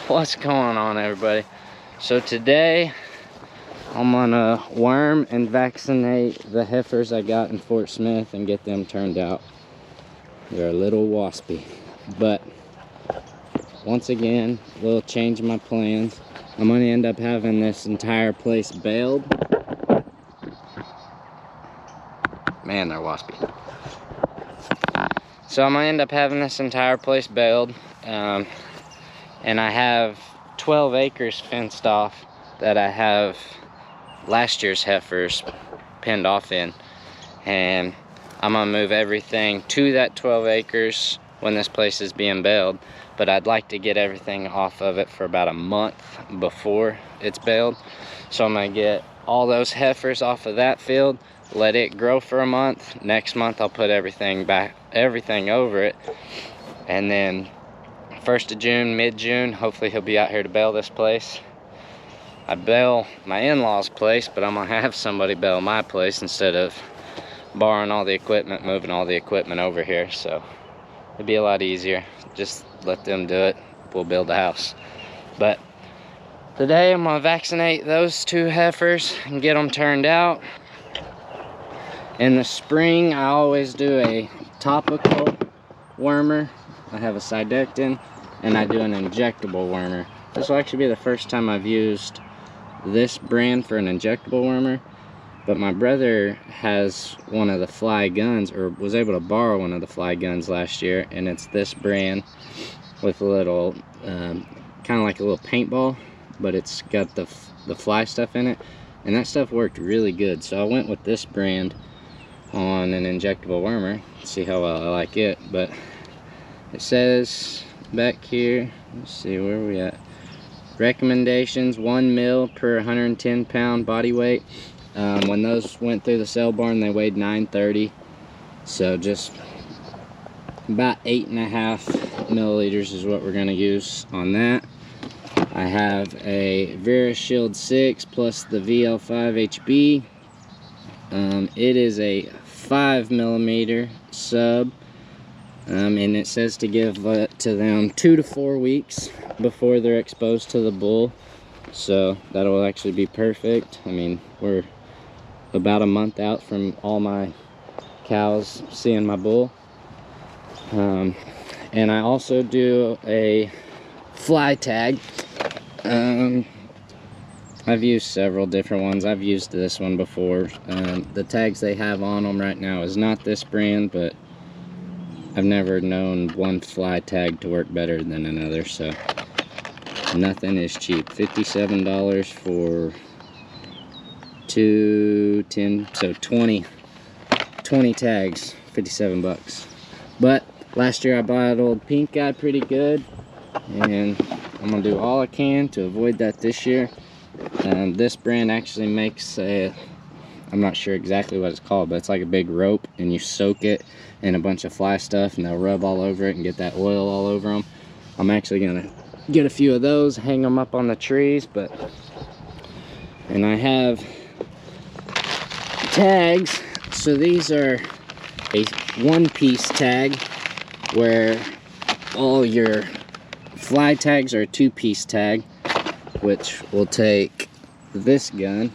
What's going on, everybody? So today I'm gonna worm and vaccinate the heifers I got in Fort Smith and get them turned out. They're a little waspy, but once again, a little change in my plans. I'm gonna end up having this entire place baled. Man, they're waspy. So I'm gonna end up having this entire place baled, and I have 12 acres fenced off that I have last year's heifers pinned off in, and I'm gonna move everything to that 12 acres when this place is being baled. But I'd like to get everything off of it for about a month before it's baled. So I'm gonna get all those heifers off of that field, let it grow for a month. Next month I'll put everything over it, and then 1st of June, mid-June, hopefully he'll be out here to bale this place. I bale my in-laws' place, but I'm gonna have somebody bale my place instead of borrowing all the equipment, moving all the equipment over here. So it'd be a lot easier. Just let them do it. We'll build a house. But today I'm gonna vaccinate those 2 heifers and get them turned out. In the spring, I always do a topical wormer. I have a Sidectin, and I do an injectable wormer. This will actually be the first time I've used this brand for an injectable wormer, but my brother has one of the fly guns, or was able to borrow one of the fly guns last year, and it's this brand with a little, kind of like a little paintball, but it's got the fly stuff in it, and that stuff worked really good. So I went with this brand on an injectable wormer, see how well I like it. But it says back here, let's see, where are we at? Recommendations: 1 mil per 110 pound body weight. When those went through the cell barn, they weighed 930, so just about 8.5 milliliters is what we're going to use on that. I have a VeriShield 6 plus the VL5 HB. It is a 5 millimeter sub, and it says to give it to them 2 to 4 weeks before they're exposed to the bull, so that'll actually be perfect. I mean, we're about a month out from all my cows seeing my bull. And I also do a fly tag. I've used several different ones. I've used this one before. The tags they have on them right now is not this brand, but I've never known one fly tag to work better than another, so nothing is cheap. $57 for 10, so 20 tags, 57 bucks. But last year I bought old pink guy pretty good, and I'm gonna do all I can to avoid that this year. This brand actually makes a, I'm not sure exactly what it's called, but it's like a big rope, and you soak it in a bunch of fly stuff, and they'll rub all over it and get that oil all over them. I'm actually gonna get a few of those, hang them up on the trees. And I have tags. So these are a 1-piece tag, where all your fly tags are a 2-piece tag, which will take this gun,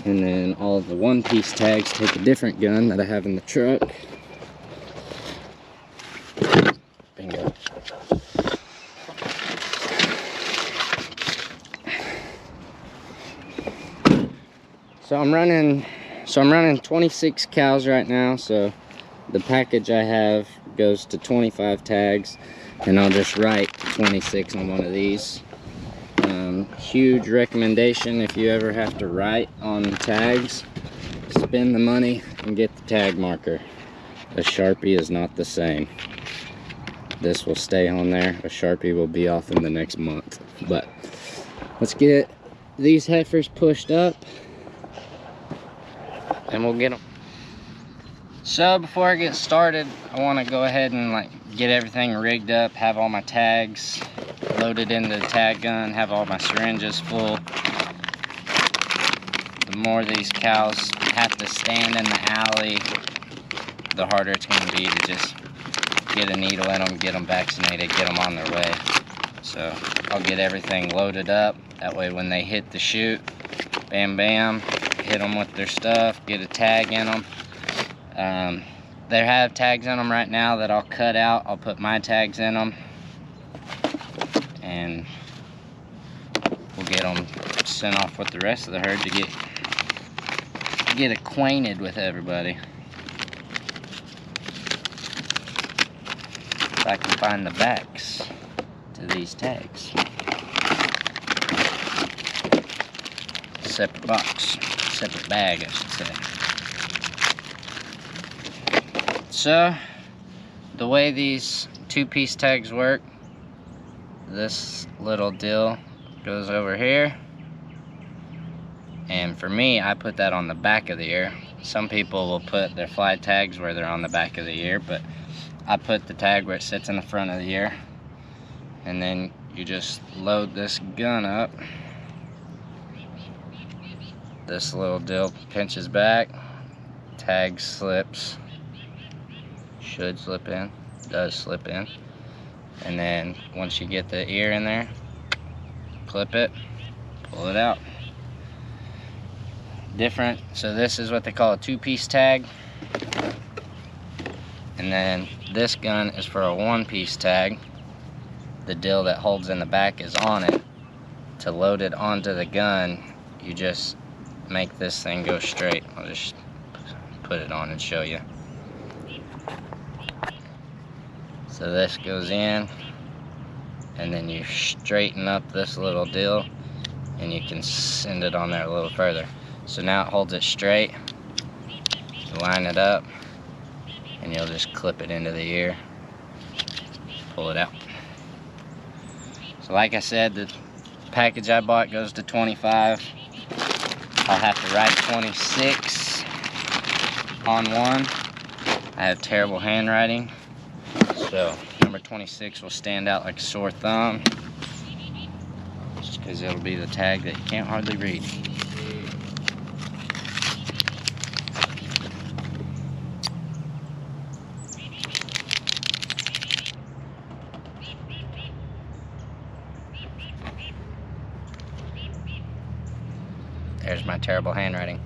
and then all of the 1-piece tags take a different gun that I have in the truck. Bingo. So I'm running 26 cows right now, so the package I have goes to 25 tags, and I'll just write 26 on one of these. Huge recommendation: if you ever have to write on tags, spend the money and get the tag marker. A Sharpie is not the same. This will stay on there. A Sharpie will be off in the next month. But let's get these heifers pushed up, and we'll get them. So before I get started, I want to go ahead and get everything rigged up, have all my tags loaded into the tag gun, have all my syringes full. The more these cows have to stand in the alley, the harder it's going to be to just get a needle in them, get them vaccinated, get them on their way. So I'll get everything loaded up. That way when they hit the chute, bam, bam, hit them with their stuff, get a tag in them. They have tags in them right now that I'll cut out. I'll put my tags in them, and we'll get them sent off with the rest of the herd to get acquainted with everybody. If I can find the backs to these tags. Separate box, separate bag, I should say. So, the way these 2-piece tags work, this little deal goes over here, and for me, I put that on the back of the ear. Some people will put their fly tags where they're on the back of the ear, but I put the tag where it sits in the front of the ear. And then you just load this gun up. This little deal pinches back, tag slips, should slip in, does slip in. And then once you get the ear in there, clip it, pull it out. Different, so this is what they call a 2-piece tag. And then this gun is for a 1-piece tag. The deal that holds in the back is on it. To load it onto the gun, you just make this thing go straight. I'll just put it on and show you. So this goes in, and then you straighten up this little deal, and you can send it on there a little further. So now it holds it straight. You line it up, and you'll just clip it into the ear, pull it out. So like I said, the package I bought goes to 25. I'll have to write 26 on one. I have terrible handwriting, so number 26 will stand out like a sore thumb, just because it'll be the tag that you can't hardly read. There's my terrible handwriting.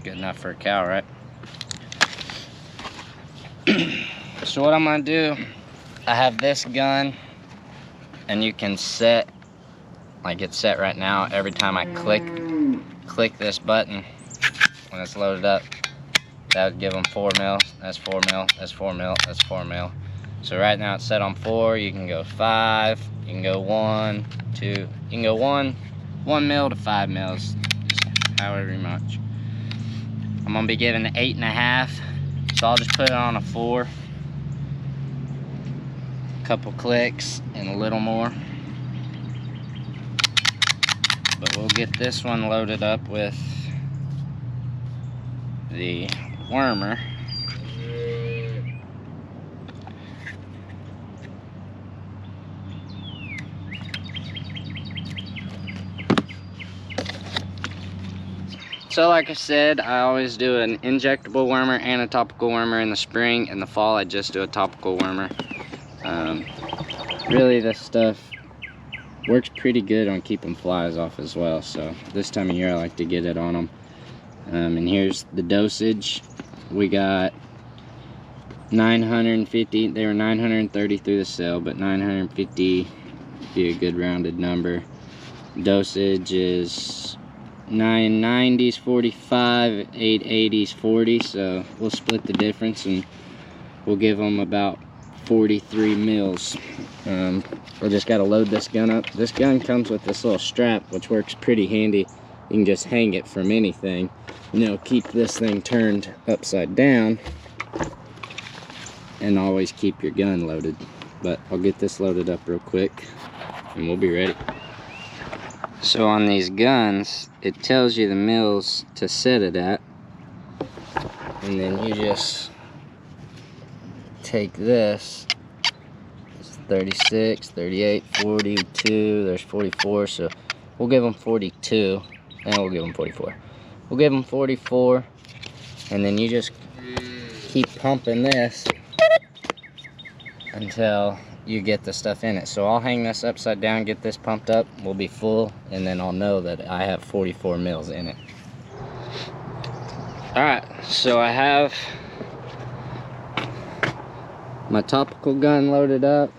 Good enough for a cow, right? So what I'm gonna do, I have this gun, and you can set, like it's set right now, every time I click this button, when it's loaded up, that would give them 4 mil, that's 4 mil, that's 4 mil, that's 4 mil. So right now it's set on 4, you can go 5, you can go 1, 2, you can go 1 mil to 5 mils, just however much. I'm gonna be giving 8.5, so I'll just put it on a 4. Couple clicks and a little more. But we'll get this one loaded up with the wormer. So like I said, I always do an injectable wormer and a topical wormer in the spring. In the fall, I just do a topical wormer. Really, this stuff works pretty good on keeping flies off as well. So this time of year, I like to get it on them. And here's the dosage. We got 950. They were 930 through the sale, but 950 would be a good rounded number. Dosage is 990s 45, 880s 40, so we'll split the difference and we'll give them about 43 mils. We just got to load this gun up. This gun comes with this little strap, which works pretty handy. You can just hang it from anything, you know, keep this thing turned upside down and always keep your gun loaded. But I'll get this loaded up real quick and we'll be ready. So on these guns, it tells you the mils to set it at, and then you just take this. It's 36, 38, 42, there's 44, so we'll give them 42, and we'll give them 44. We'll give them 44, and then you just keep pumping this until you get the stuff in it. So I'll hang this upside down, get this pumped up, we'll be full, and then I'll know that I have 44 mils in it. Alright, so I have my topical gun loaded up,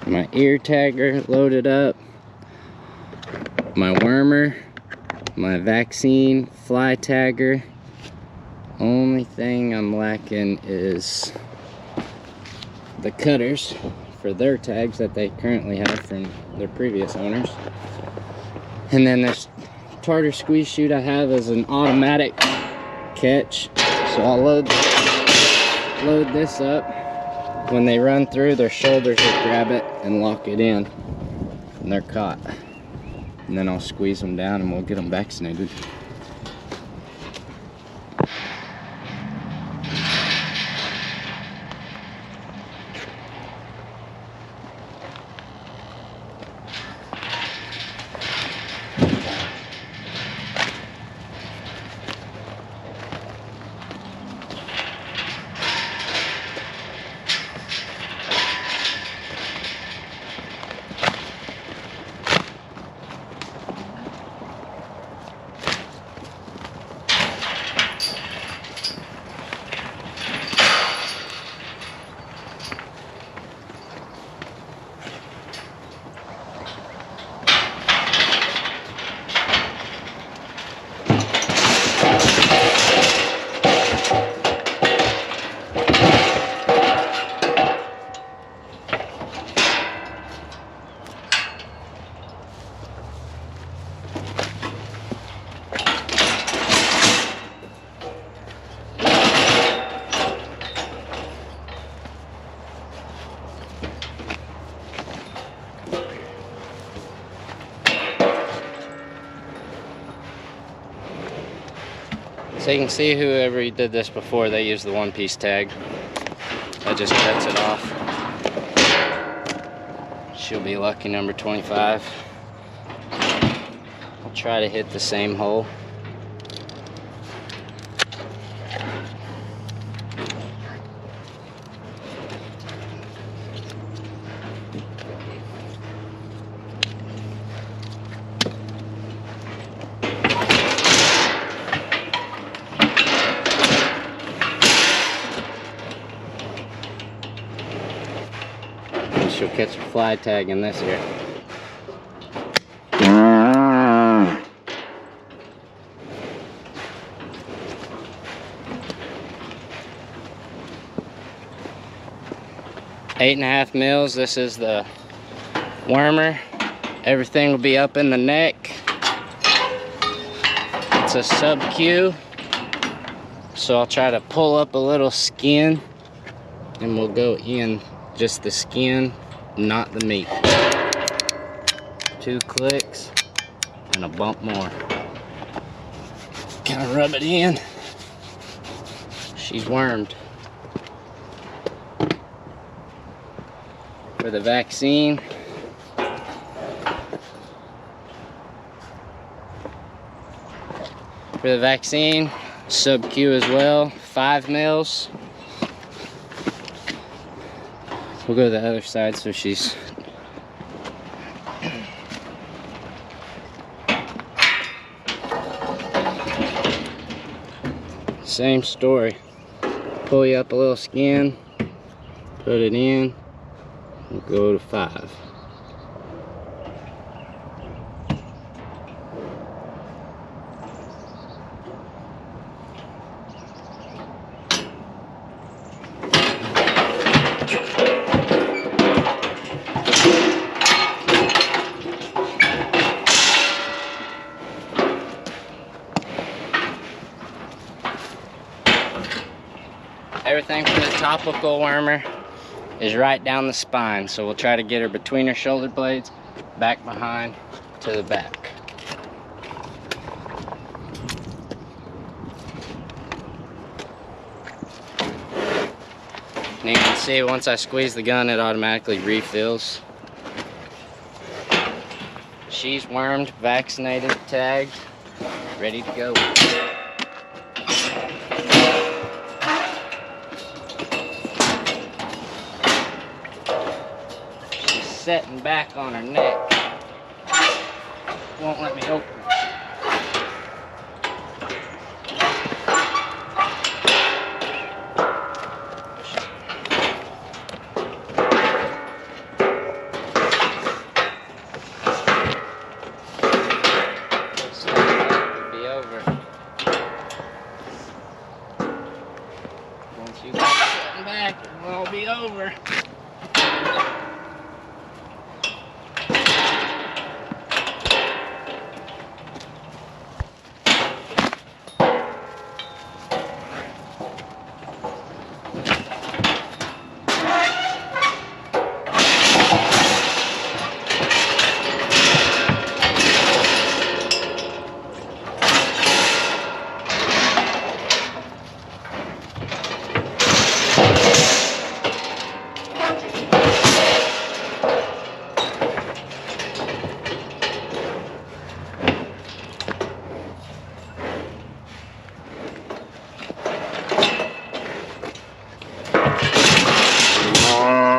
my ear tagger loaded up, my wormer, my vaccine fly tagger. Only thing I'm lacking is the cutters for their tags that they currently have from their previous owners. And then this tartar squeeze chute I have is an automatic catch, so I'll load this up. When they run through, their shoulders will grab it and lock it in, and they're caught. And then I'll squeeze them down and we'll get them vaccinated. So you can see whoever did this before, they used the one-piece tag. That just cuts it off. She'll be lucky number 25. I'll try to hit the same hole. She'll catch a fly tag in this here. $8.5 mils. This is the wormer. Everything will be up in the neck. It's a sub Q, so I'll try to pull up a little skin and we'll go in just the skin, not the meat. 2 clicks and a bump more. Kind of rub it in. She's wormed. For the vaccine, sub Q as well, 5 mils. We'll go to the other side so she's same story. Pull you up a little skin, put it in, we'll go to 5. Everything for the topical wormer is right down the spine, so we'll try to get her between her shoulder blades, back behind to the back. And you can see once I squeeze the gun, it automatically refills. She's wormed, vaccinated, tagged, ready to go. setting back on her neck. Won't let me open. Once you got it sitting back, it'll all be over.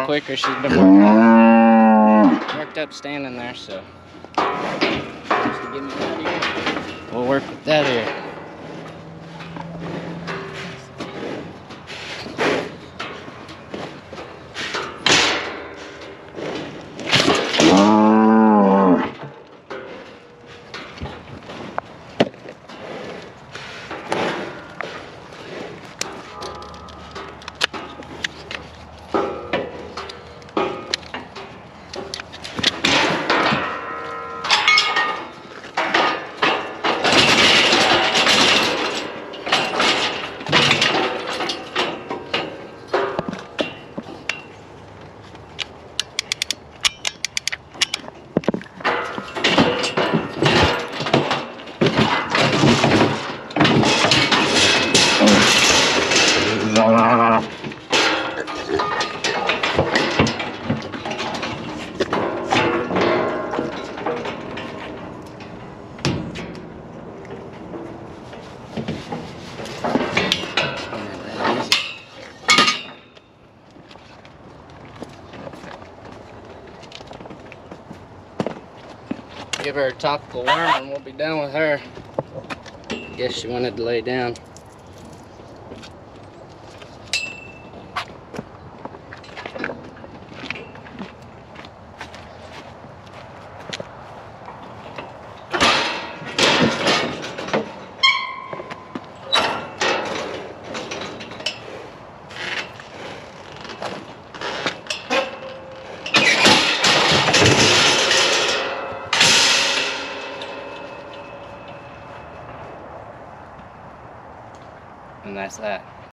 Quicker, she's been worked up standing there, so just to give me that here. We'll work with that here. Give her a topical worm and we'll be done with her. Guess she wanted to lay down. And that's that.